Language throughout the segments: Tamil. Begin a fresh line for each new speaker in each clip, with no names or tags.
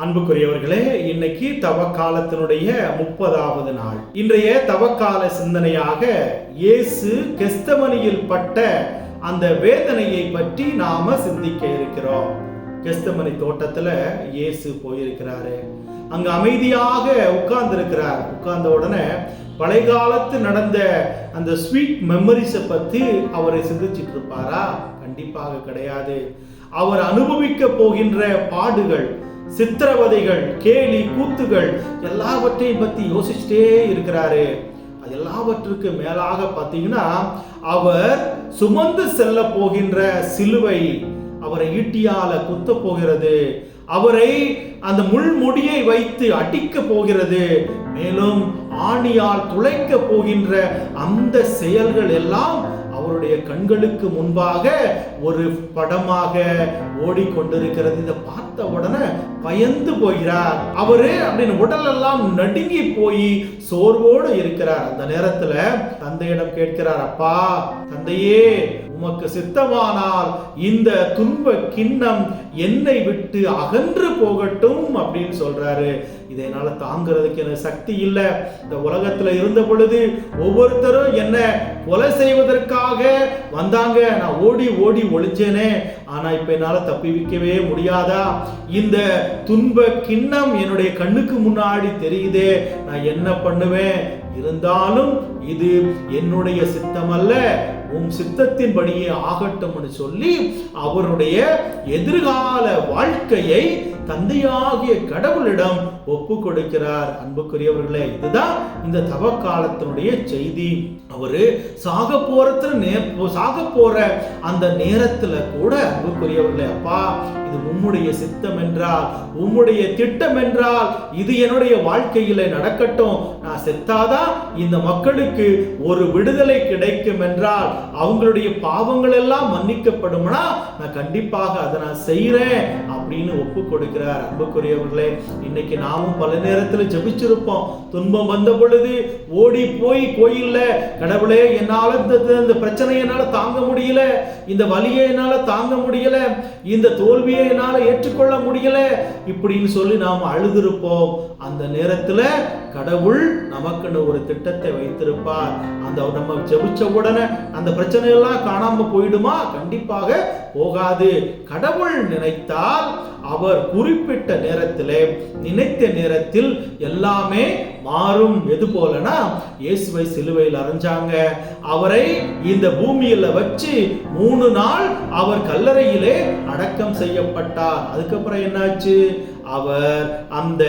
அன்புக்குரியவர்களே, இன்னைக்கு தவக்காலத்தினுடைய 30வது நாள். இன்றைய தவக்கால சிந்தனையாக இயேசு கெஸ்தமனியில் பட்ட அந்த வேதனையை பற்றி நாம சிந்திக்க இருக்கிறோம். கெஸ்தமனி தோட்டத்துல இயேசு போயிருக்கிறாரு. அங்க அமைதியாக உட்கார்ந்து இருக்கிறார். உட்கார்ந்த உடனே பழைய காலத்து நடந்த அந்த ஸ்வீட் மெமரிஸை பத்தி அவரை சிந்திச்சிட்டு இருப்பாரா? கண்டிப்பாக கிடையாது. அவர் அனுபவிக்க போகின்ற பாடுகள், சித்திரவதைகள், கேலி கூத்துகள் எல்லாவற்றையும் பத்தி யோசிச்சுட்டே இருக்கிறாரு. அது எல்லாவற்றுக்கு மேலாக பார்த்தீங்கன்னா, அவர் சுமந்து செல்ல போகின்ற சிலுவை அவரை ஈட்டியால குத்த போகிறது, அவரை அந்த முள்முடியை வைத்து அடிக்க போகிறது, மேலும் ஆணியால் துளைக்க போகின்ற அந்த செயல்கள் எல்லாம் அவருடைய கண்களுக்கு முன்பாக ஒரு படமாக ஓடிக்கொண்டிருக்கிறது. இதை பார்த்த உடனே பயந்து போகிறார். அவரு அப்படின்னு உடல் எல்லாம் நடுங்கி போய் சோர்வோடு இருக்கிறார். அந்த நேரத்துல தந்தையிடம் கேட்கிறார், அப்பா தந்தையே, உமக்கு சித்தமானால் இந்த துன்ப கிண்ணம் என்னை விட்டு அகன்று போகட்டும் அப்படின்னு சொல்றாரு. இதனால தாங்கிறதுக்கு எனக்கு சக்தி இல்லை. இந்த உலகத்துல இருந்த பொழுது ஒவ்வொருத்தரும் என்ன கொலை செய்வதற்காக வந்தாங்க, நான் ஓடி ஓடி ஒளிஞ்சேனே, ஆனா இப்ப என்னால தப்பிவிக்கவே முடியாதா? இந்த துன்ப கிண்ணம் என்னுடைய கண்ணுக்கு முன்னாடி தெரியுதே, நான் என்ன பண்ணுவேன்? இருந்தாலும் இது என்னுடைய சித்தம் அல்ல, உன் சித்தத்தின்படியே ஆகட்டும்னு சொல்லி அவருடைய எதிர்கால வாழ்க்கையை தந்தையாகிய கடவுளிடம் ஒப்பு கொடுக்கிறார். அன்புக்குரியவர்களே, இதுதான் இந்த தவக்காலத்தினுடைய செய்தி. அவரு சாக போற அந்த நேரத்துல கூட அன்புக்குரியவர்களே, அப்பா இது உம்முடைய சித்தம் என்றால், உம்முடைய திட்டம் என்றால் இது என்னுடைய வாழ்க்கையில நடக்கட்டும். நான் செத்தாதான் இந்த மக்களுக்கு ஒரு விடுதலை கிடைக்கும் என்றால், அவங்களுடைய பாவங்கள் எல்லாம் மன்னிக்கப்படும்னா நான் கண்டிப்பாக அதை நான் செய்யறேன் அப்படின்னு ஒப்பு கொடுக்கிறார். அன்புக்குரியவர்களே, இன்னைக்கு நாமும் பல நேரத்தில் ஜெபிச்சிருப்போம். துன்பம் வந்த பொழுது ஓடி போய் கோயில்ல, கடவுளே என்னால இந்த பிரச்சனையை என்னால தாங்க முடியல, இந்த வலியை என்னால தாங்க முடியல, இந்த தோல்வியை என்னால ஏற்றுக்கொள்ள முடியல இப்படின்னு சொல்லி நாம் அழுதிருப்போம். அந்த நேரத்துல கடவுள் நமக்குன்னு ஒரு திட்டத்தை வைத்திருப்பார். அந்த நம்ம ஜெபிச்ச உடனே அந்த பிரச்சனை எல்லாம் காணாம போயிடுமா? கண்டிப்பாக போகாது. கடவுள் நினைத்தால் அவர் குறிப்பிட்ட நேரத்திலே, நினைத்த நேரத்தில் எல்லாமே மாறும். எது போலனா, இயேசுவை சிலுவையில் அறைஞ்சாங்க, அவரை இந்த பூமியில வச்சு 3 நாள் அவர் கல்லறையிலே அடக்கம் செய்யப்பட்டார். அதுக்கப்புறம் என்னாச்சு? அவர் அந்த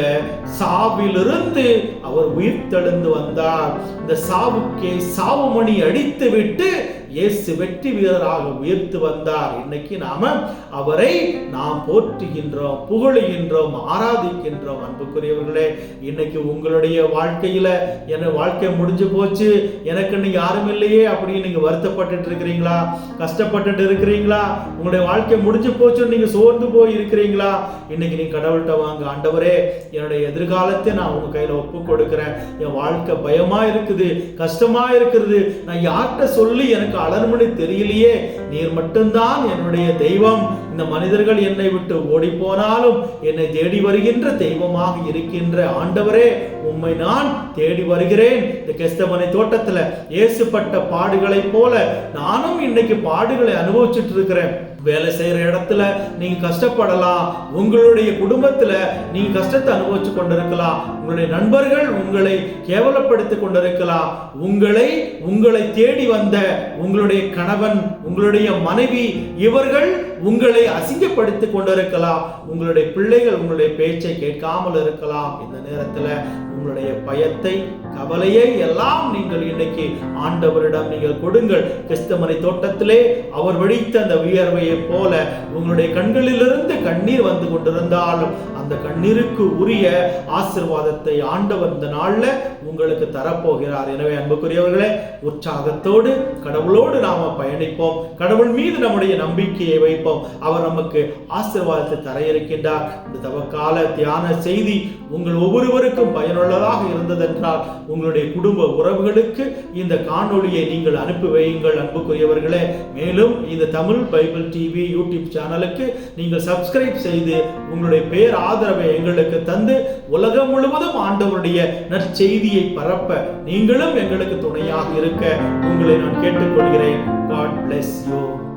சாவிலிருந்து அவர் உயிர்த்தெழுந்து வந்தார். இந்த சாவு மணி அடித்து விட்டு இயேசு வெற்றி வீரராக உயர்த்து வந்தார். இன்னைக்கு நாம அவரை நாம் போற்றுகின்றோம், புகழுகின்றோம், ஆராதிக்கின்றோம். அன்புக்குரியவர்களே, இன்னைக்கு உங்களுடைய வாழ்க்கையில என்ன வாழ்க்கை முடிஞ்சு போச்சு, எனக்கு நீங்க யாரும் இல்லையே அப்படின்னு நீங்க வருத்தப்பட்டு இருக்கிறீங்களா? கஷ்டப்பட்டு இருக்கிறீங்களா? உங்களுடைய வாழ்க்கை முடிஞ்சு போச்சு நீங்க சோர்ந்து போய் இருக்கிறீங்களா? இன்னைக்கு நீங்க கடவுள்கிட்ட வாங்க, ஆண்டவரே என்னுடைய எதிர்காலத்தை நான் உங்க கையில ஒப்பு கொடுக்கிறேன். என் வாழ்க்கை பயமா இருக்குது, கஷ்டமா இருக்கிறது, நான் யார்கிட்ட சொல்லி எனக்கு அலர்மணி தெரியலையே, நீர் மட்டும்தான் என்னுடைய தெய்வம். இந்த மனிதர்கள் என்னை விட்டு ஓடி போனாலும் என்னை தேடி வருகின்ற தெய்வமாக இருக்கின்ற ஆண்டவரே, உம்மை நான் தேடி வருகிறேன். இந்த கெஸ்தமனி தோட்டத்துல இயேசுப்பட்ட பாடுகளை போல நானும் இன்னைக்கு பாடுகளை அனுபவிச்சுட்டு இருக்கிறேன். வேலை செய்யற இடத்துல நீங்க கஷ்டப்படலாம், உங்களுடைய குடும்பத்துல நீங்க கஷ்டத்தை அனுபவிச்சு கொண்டிருக்கலாம், உங்களுடைய நண்பர்கள் உங்களை கேவலப்படுத்தி கொண்டிருக்கலாம், உங்களை தேடி வந்த உங்களுடைய கணவன், உங்களுடைய மனைவி, இவர்கள் உங்களை அசிங்கப்படுத்தி கொண்டிருக்கலாம், உங்களுடைய பிள்ளைகள் உங்களுடைய பேச்சை கேட்காமல் இருக்கலாம். இந்த நேரத்துல உங்களுடைய பயத்தை, கவலையை எல்லாம் நீங்கள் இன்னைக்கு ஆண்டவரிடம் நீங்கள் கொடுங்கள். கெஸ்தமனி தோட்டத்திலே அவர் வடித்த அந்த வியர்வையை போல உங்களுடைய கண்களிலிருந்து கண்ணீர் வந்து கொண்டிருந்தாலும் அந்த கண்ணீருக்கு உரிய ஆசீர்வாதத்தை ஆண்டவர் இந்த நாள்ல உங்களுக்கு தரப்போகிறார். எனவே அன்புக்குரியவர்களே, உற்சாகத்தோடு கடவுளோடு நாம பயணிப்போம், கடவுள் மீது நம்முடைய நம்பிக்கையை வைப்போம். அவர் நமக்கு ஆசீர்வாதத்தை தர இருக்கின்றார். இந்த தவக்கால தியான செய்தி உங்கள் ஒவ்வொருவருக்கும் பயனுள்ளதாக இருந்ததென்றால் உங்களுடைய குடும்ப உறவுகளுக்கு இந்த காணொளியை நீங்கள் அனுப்பி வையுங்கள் அன்புக்குரியவர்களே. மேலும் இந்த தமிழ் பைபிள் டிவி யூடியூப் சேனலுக்கு நீங்கள் சப்ஸ்கிரைப் செய்து உங்களுடைய பேர் ஆதரவை எங்களுக்கு தந்து உலகம் முழுவதும் ஆண்டவருடைய நற்செய்தியை பரப்ப நீங்களும் எங்களுக்கு துணையாக இருக்க உங்களை நான் கேட்டுக்கொள்கிறேன். God bless you.